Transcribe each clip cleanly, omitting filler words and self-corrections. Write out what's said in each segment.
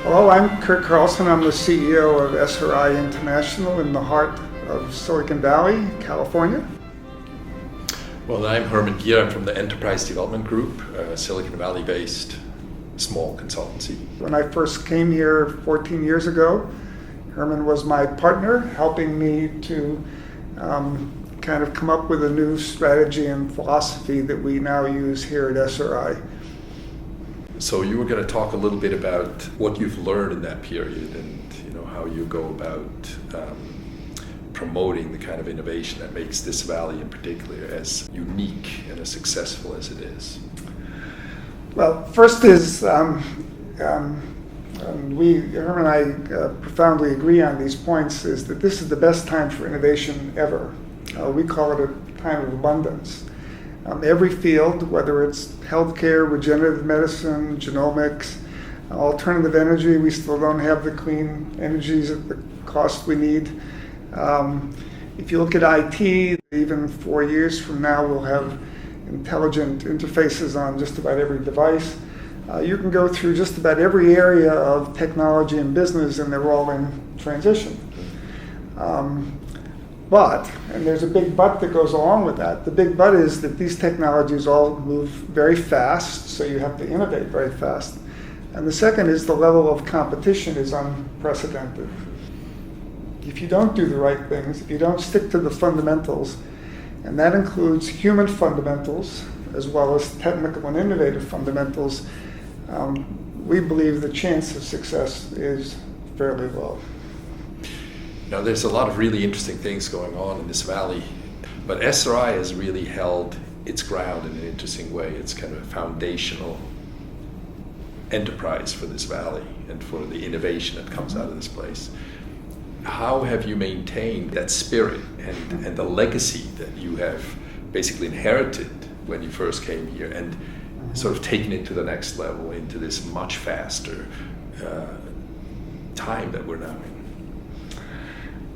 Hello, I'm Curt Carlson. I'm the CEO of SIRI International in the heart of Silicon Valley, California. Well, I'm Herman. I'm from the Enterprise Development Group, a Silicon Valley-based small consultancy. When I first came here 14 years ago, Herman was my partner, helping me to kind of come up with a new strategy and philosophy that we now use here at SIRI. So you were going to talk a little bit about what you've learned in that period and how you go about promoting the kind of innovation that makes this valley in particular as unique and as successful as it is. Well, first is Herman and I profoundly agree on these points, is that this is the best time for innovation ever. We call it a time of abundance. Every field, whether it's healthcare, regenerative medicine, genomics, alternative energy, we still don't have the clean energies at the cost we need. If you look at IT, even 4 years from now, we'll have intelligent interfaces on just about every device. You can go through just about every area of technology and business, and they're all in transition. But, and there's a big but that goes along with that, the big but is that these technologies all move very fast, so you have to innovate very fast. And the second is the level of competition is unprecedented. If you don't do the right things, if you don't stick to the fundamentals, and that includes human fundamentals as well as technical and innovative fundamentals, we believe the chance of success is fairly low. Now, there's a lot of really interesting things going on in this valley, but SRI has really held its ground in an interesting way. It's kind of a foundational enterprise for this valley and for the innovation that comes out of this place. How have you maintained that spirit and the legacy that you have basically inherited when you first came here and sort of taken it to the next level into this much faster time that we're now in?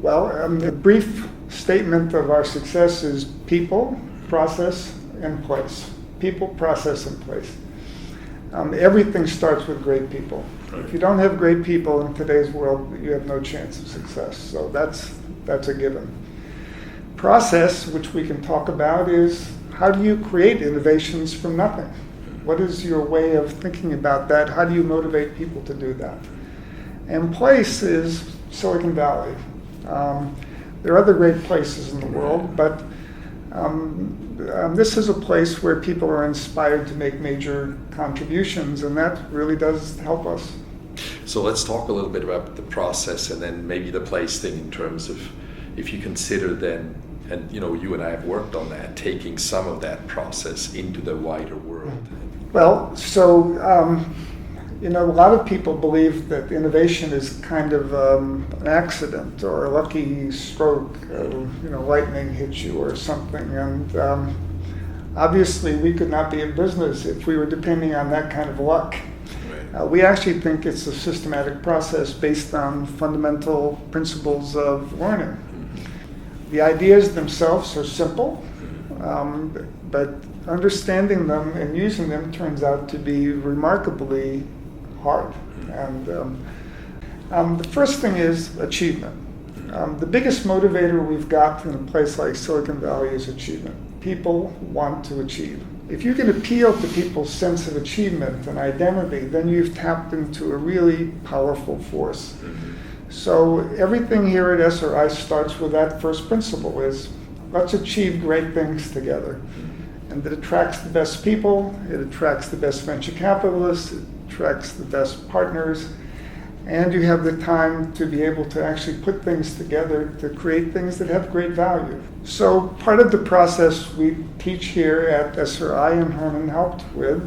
Well, a brief statement of our success is people, process, and place. People, process, and place. Everything starts with great people. Right. If you don't have great people in today's world, you have no chance of success. So that's a given. Process, which we can talk about, is how do you create innovations from nothing? What is your way of thinking about that? How do you motivate people to do that? And place is Silicon Valley. There are other great places in the world, but this is a place where people are inspired to make major contributions, and that really does help us. So let's talk a little bit about the process and then maybe the place thing in terms of if you consider then, and you and I have worked on that, taking some of that process into the wider world. Well, so a lot of people believe that innovation is kind of an accident or a lucky stroke, lightning hits you or something. And obviously we could not be in business if we were depending on that kind of luck. Right. We actually think it's a systematic process based on fundamental principles of learning. Mm-hmm. The ideas themselves are simple, but understanding them and using them turns out to be remarkably hard. And the first thing is achievement. The biggest motivator we've got in a place like Silicon Valley is achievement. People want to achieve. If you can appeal to people's sense of achievement and identity, then you've tapped into a really powerful force. Mm-hmm. So everything here at SRI starts with that first principle is let's achieve great things together. And it attracts the best people, it attracts the best venture capitalists, it attracts the best partners, and you have the time to be able to actually put things together to create things that have great value. So part of the process we teach here at SRI and Herman helped with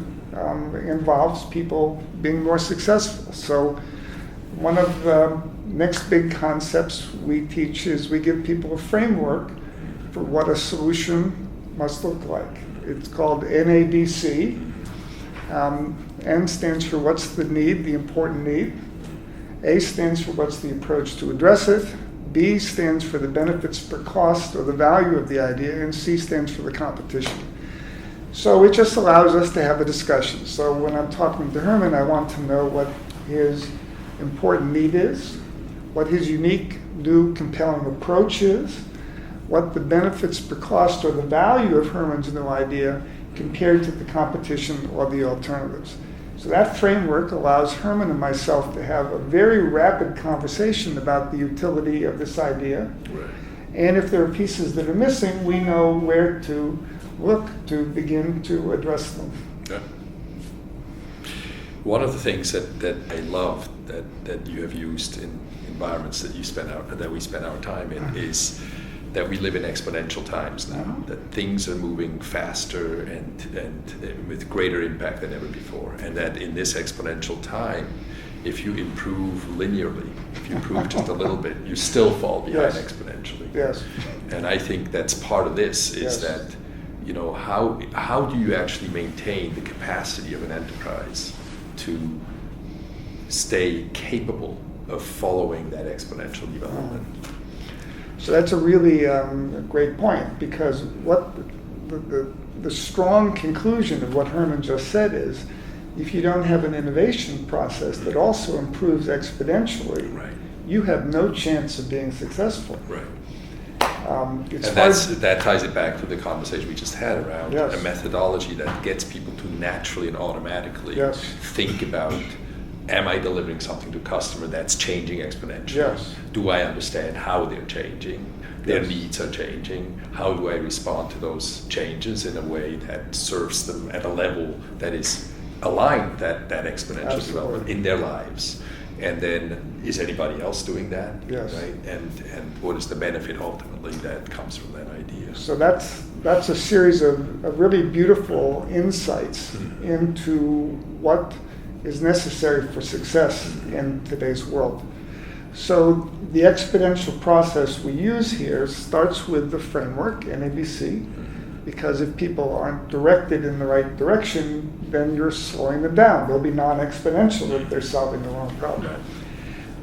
involves people being more successful. So one of the next big concepts we teach is we give people a framework for what a solution must look like. It's called NABC. N stands for what's the need, the important need. A stands for what's the approach to address it. B stands for the benefits per cost or the value of the idea. And C stands for the competition. So it just allows us to have a discussion. So when I'm talking to Herman, I want to know what his important need is, what his unique, new, compelling approach is, what the benefits per cost or the value of Herman's new idea compared to the competition or the alternatives. So that framework allows Herman and myself to have a very rapid conversation about the utility of this idea. Right. And if there are pieces that are missing, we know where to look to begin to address them. Yeah. One of the things that I love that you have used in environments that we spend our time in is that we live in exponential times now, that things are moving faster and with greater impact than ever before. And that in this exponential time, if you improve linearly, if you improve just a little bit, you still fall behind exponentially. Yes. And I think that's part of this is that, you know, how do you actually maintain the capacity of an enterprise to stay capable of following that exponential development? So that's a really great point, because what the strong conclusion of what Herman just said is, if you don't have an innovation process that also improves exponentially, you have no chance of being successful. Right. That ties it back to the conversation we just had around a methodology that gets people to naturally and automatically think about, am I delivering something to a customer that's changing exponentially? Yes. Do I understand how they're changing? Their needs are changing. How do I respond to those changes in a way that serves them at a level that is aligned with that exponential development in their lives? And then, is anybody else doing that? Yes. Right? And what is the benefit ultimately that comes from that idea? So that's a series of really beautiful insights into what is necessary for success in today's world. So the exponential process we use here starts with the framework, NABC, because if people aren't directed in the right direction, then you're slowing them down. They'll be non-exponential if they're solving the wrong problem. Right.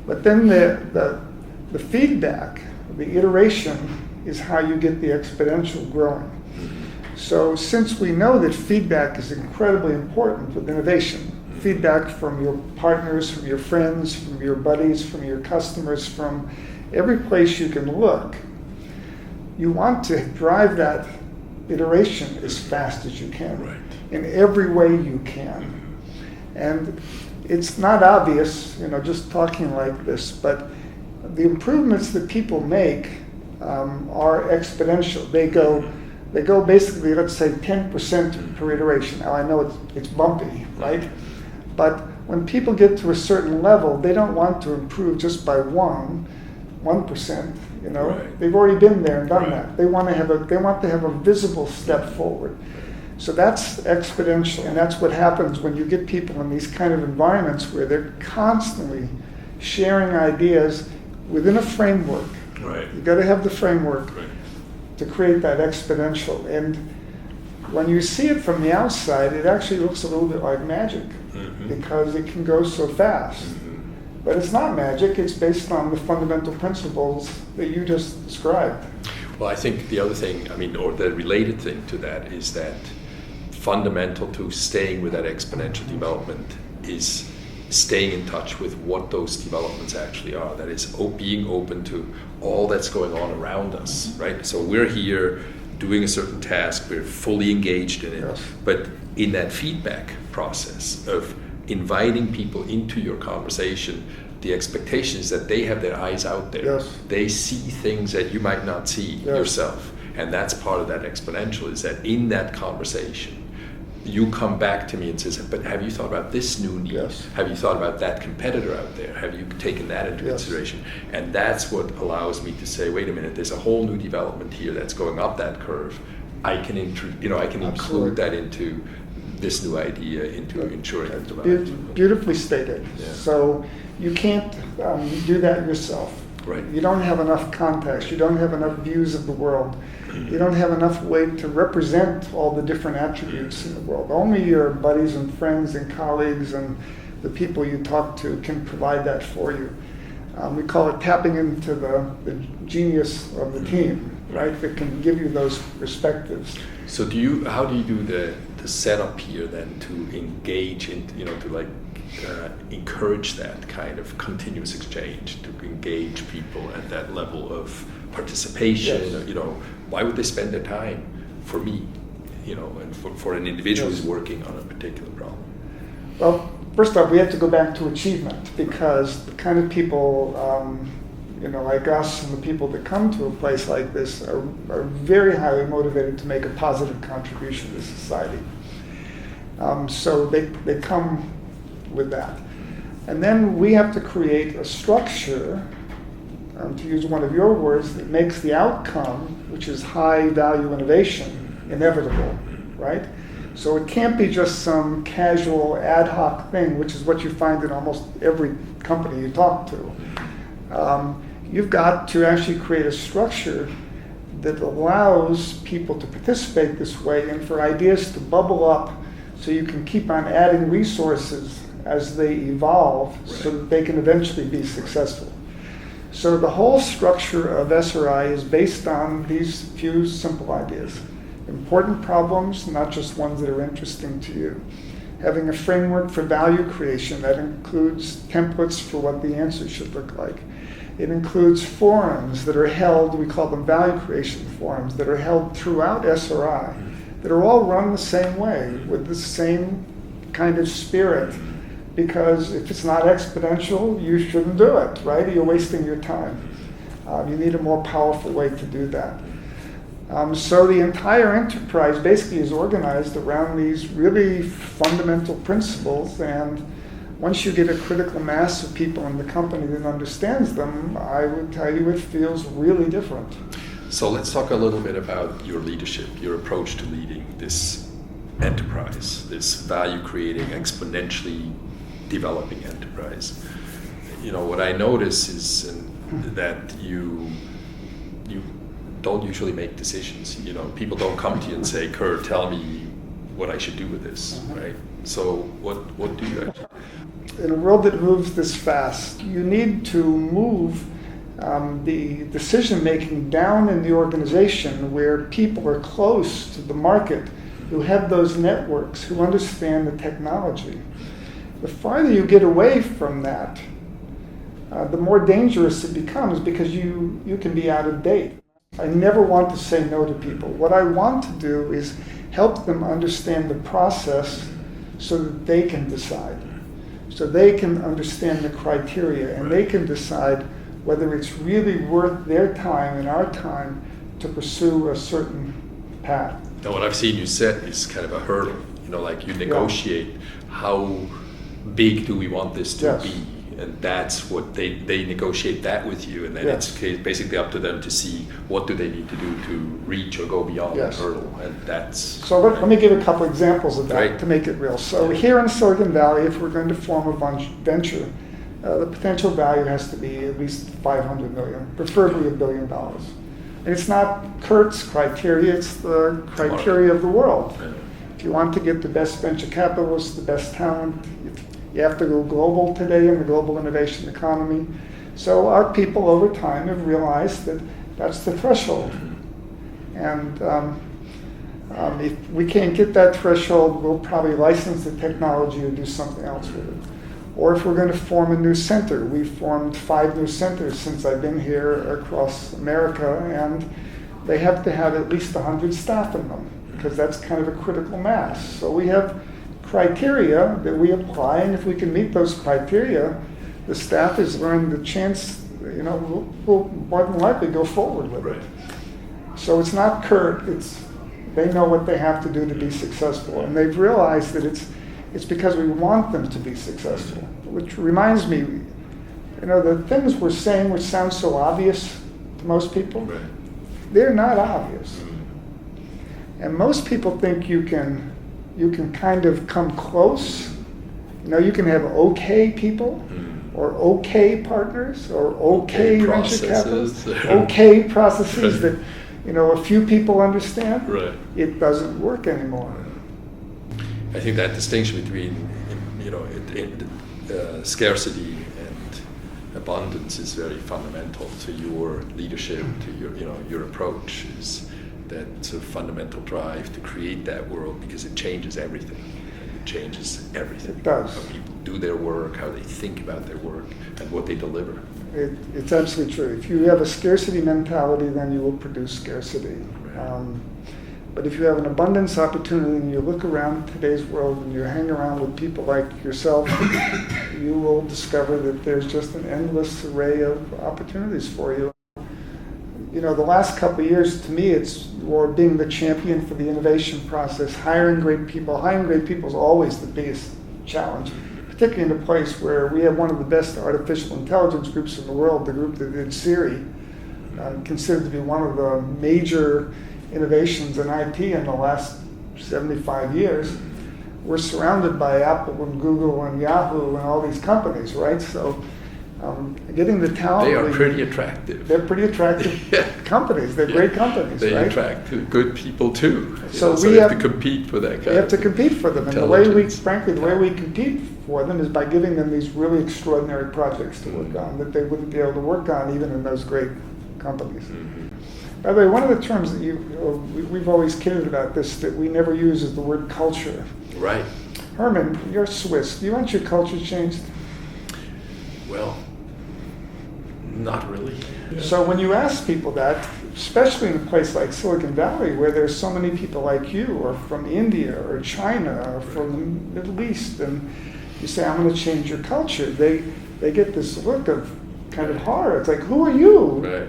But then the feedback, the iteration, is how you get the exponential growing. So since we know that feedback is incredibly important with innovation, feedback from your partners, from your friends, from your buddies, from your customers, from every place you can look, you want to drive that iteration as fast as you can, in every way you can. And it's not obvious, just talking like this, but the improvements that people make are exponential. They go basically, let's say 10% per iteration. Now I know it's bumpy, right? But when people get to a certain level, they don't want to improve just by 1%. They've already been there and done that. They want to have a visible step forward. So that's exponential, and that's what happens when you get people in these kind of environments where they're constantly sharing ideas within a framework. Right. You've got to have the framework to create that exponential. And when you see it from the outside, it actually looks a little bit like magic, because it can go so fast. But it's not magic, it's based on the fundamental principles that you just described. Well, I think the other thing, or the related thing to that is that fundamental to staying with that exponential development is staying in touch with what those developments actually are. That is being open to all that's going on around us, right? So we're here doing a certain task, we're fully engaged in it, but in that feedback process of inviting people into your conversation, the expectation is that they have their eyes out there. They see things that you might not see yourself. And that's part of that exponential, is that in that conversation, you come back to me and says, but have you thought about this new need? Have you thought about that competitor out there? Have you taken that into consideration? And that's what allows me to say, wait a minute, there's a whole new development here that's going up that curve. I can include that into this new idea, into ensuring that development. Beautifully stated. So you can't do that yourself. Right. You don't have enough context. You don't have enough views of the world. You don't have enough way to represent all the different attributes in the world. Only your buddies and friends and colleagues and the people you talk to can provide that for you. We call it tapping into the genius of the team, right? That can give you those perspectives. So how do you do the setup here then to engage in, to encourage that kind of continuous exchange, to engage people at that level of participation? Yes. You know, why would they spend their time for me? You know, and for an individual Yes. who's working on a particular problem. Well, first off, we have to go back to achievement, because the kind of people, like us and the people that come to a place like this are very highly motivated to make a positive contribution to society. So they come with that. And then we have to create a structure, to use one of your words, that makes the outcome, which is high value innovation, inevitable, right? So it can't be just some casual ad hoc thing, which is what you find in almost every company you talk to. You've got to actually create a structure that allows people to participate this way and for ideas to bubble up so you can keep on adding resources as they evolve so that they can eventually be successful. So the whole structure of SRI is based on these few simple ideas. Important problems, not just ones that are interesting to you. Having a framework for value creation that includes templates for what the answer should look like. It includes forums that are held, we call them value creation forums, that are held throughout SRI, that are all run the same way, with the same kind of spirit. Because if it's not exponential, you shouldn't do it, right? You're wasting your time. You need a more powerful way to do that. So the entire enterprise basically is organized around these really fundamental principles, and once you get a critical mass of people in the company that understands them, I would tell you it feels really different. So let's talk a little bit about your leadership, your approach to leading this enterprise, this value-creating, exponentially developing enterprise. You know, what I notice is that you don't usually make decisions. You know, people don't come to you and say, Curt, tell me what I should do with this, right? So what do you actually do? In a world that moves this fast, you need to move the decision-making down in the organization where people are close to the market, who have those networks, who understand the technology. The farther you get away from that, the more dangerous it becomes, because you can be out of date. I never want to say no to people. What I want to do is help them understand the process so that they can decide. So they can understand the criteria, and they can decide whether it's really worth their time and our time to pursue a certain path. Now, what I've seen you set is kind of a hurdle. You know, like you negotiate how big do we want this to be, and that's what they negotiate that with you, and then it's basically up to them to see what do they need to do to reach or go beyond that hurdle, and that's... So let me give a couple examples of that to make it real. So here in Silicon Valley, if we're going to form a venture, the potential value has to be at least $500 million, preferably $1 billion. And it's not Curt's criteria, it's the criteria of the world. If you want to get the best venture capitalists, the best talent, you have to go global today in the global innovation economy. So our people over time have realized that that's the threshold. And if we can't get that threshold, we'll probably license the technology or do something else with it. Or if we're going to form a new center, we've formed 5 new centers since I've been here across America, and they have to have at least 100 staff in them, because that's kind of a critical mass. So we have criteria that we apply, and if we can meet those criteria, the staff has earned the chance, will more than likely go forward with it. So it's not Curt, they know what they have to do to be successful, and they've realized that it's because we want them to be successful. Which reminds me, the things we're saying which sound so obvious to most people, they're not obvious. And most people think you can kind of come close. You can have okay people, or okay partners, or okay venture capitalists, okay processes that a few people understand. It doesn't work anymore. I think that distinction between scarcity and abundance is very fundamental to your leadership, to your approach. Is that sort of fundamental drive to create that world, because it changes everything. It changes everything. It does. How people do do their work, how they think about their work, and what they deliver. It's absolutely true. If you have a scarcity mentality, then you will produce scarcity. Right. But if you have an abundance opportunity and you look around today's world and you hang around with people like yourself, you will discover that there's just an endless array of opportunities for you. You know, the last couple of years, to me, it's more being the champion for the innovation process. Hiring great people is always the biggest challenge, particularly in a place where we have one of the best artificial intelligence groups in the world, the group that did SIRI, considered to be one of the major innovations in IT in the last 75 years. We're surrounded by Apple and Google and Yahoo and all these companies, right? So getting the talent. They are pretty attractive. They're pretty attractive companies. They're great companies, they right? attract good people too. So we have to compete for that kind. We have to compete for them, and the way we compete for them is by giving them these really extraordinary projects to work on that they wouldn't be able to work on even in those great companies. Mm-hmm. By the way, one of the terms that we've always kidded about this that we never use is the word culture. Right. Herman, you're Swiss. Do you want your culture changed? Well, not really. So when you ask people that, especially in a place like Silicon Valley, where there's so many people like you, or from India, or China, or from the Middle East, and you say, I'm going to change your culture, they get this look of kind of horror. It's like, who are you? Right.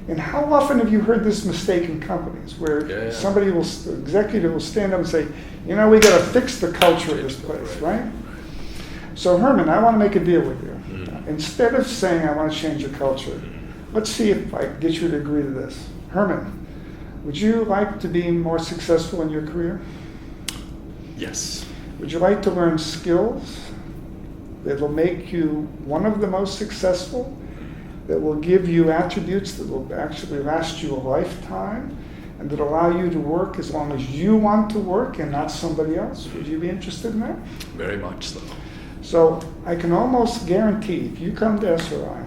And how often have you heard this mistake in companies where somebody executive will stand up and say, you know, we got to fix the culture of this place, right? So Herman, I want to make a deal with you. Instead of saying I want to change your culture, let's see if I can get you to agree to this. Herman, would you like to be more successful in your career? Yes. Would you like to learn skills that will make you one of the most successful, that will give you attributes that will actually last you a lifetime, and that allow you to work as long as you want to work and not somebody else? Would you be interested in that? Very much so. So I can almost guarantee if you come to SRI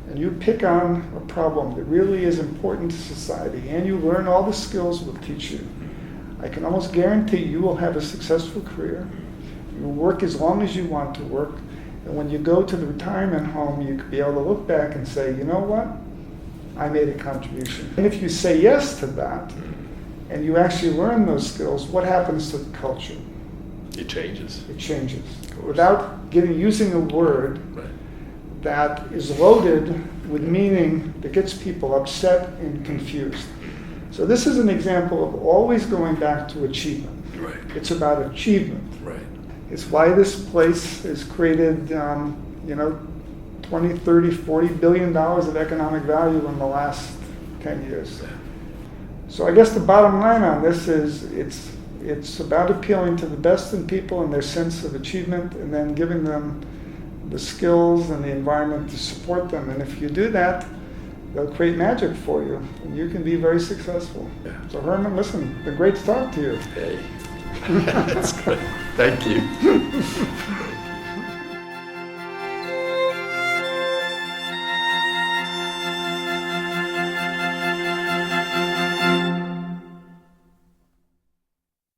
and you pick on a problem that really is important to society and you learn all the skills we'll teach you, I can almost guarantee you will have a successful career. You will work as long as you want to work. And when you go to the retirement home, you could be able to look back and say, you know what? I made a contribution. And if you say yes to that and you actually learn those skills, what happens to the culture? It changes. It changes. Without using a word that is loaded with meaning that gets people upset and confused. So this is an example of always going back to achievement. Right. It's about achievement. Right. It's why this place has created, 20, 30, 40 billion dollars of economic value in the last 10 years. So I guess the bottom line on this is it's about appealing to the best in people and their sense of achievement, and then giving them the skills and the environment to support them. And if you do that, they'll create magic for you, and you can be very successful. Yeah. So Herman, listen, it's been great to talk to you. Hey, that's great. Thank you.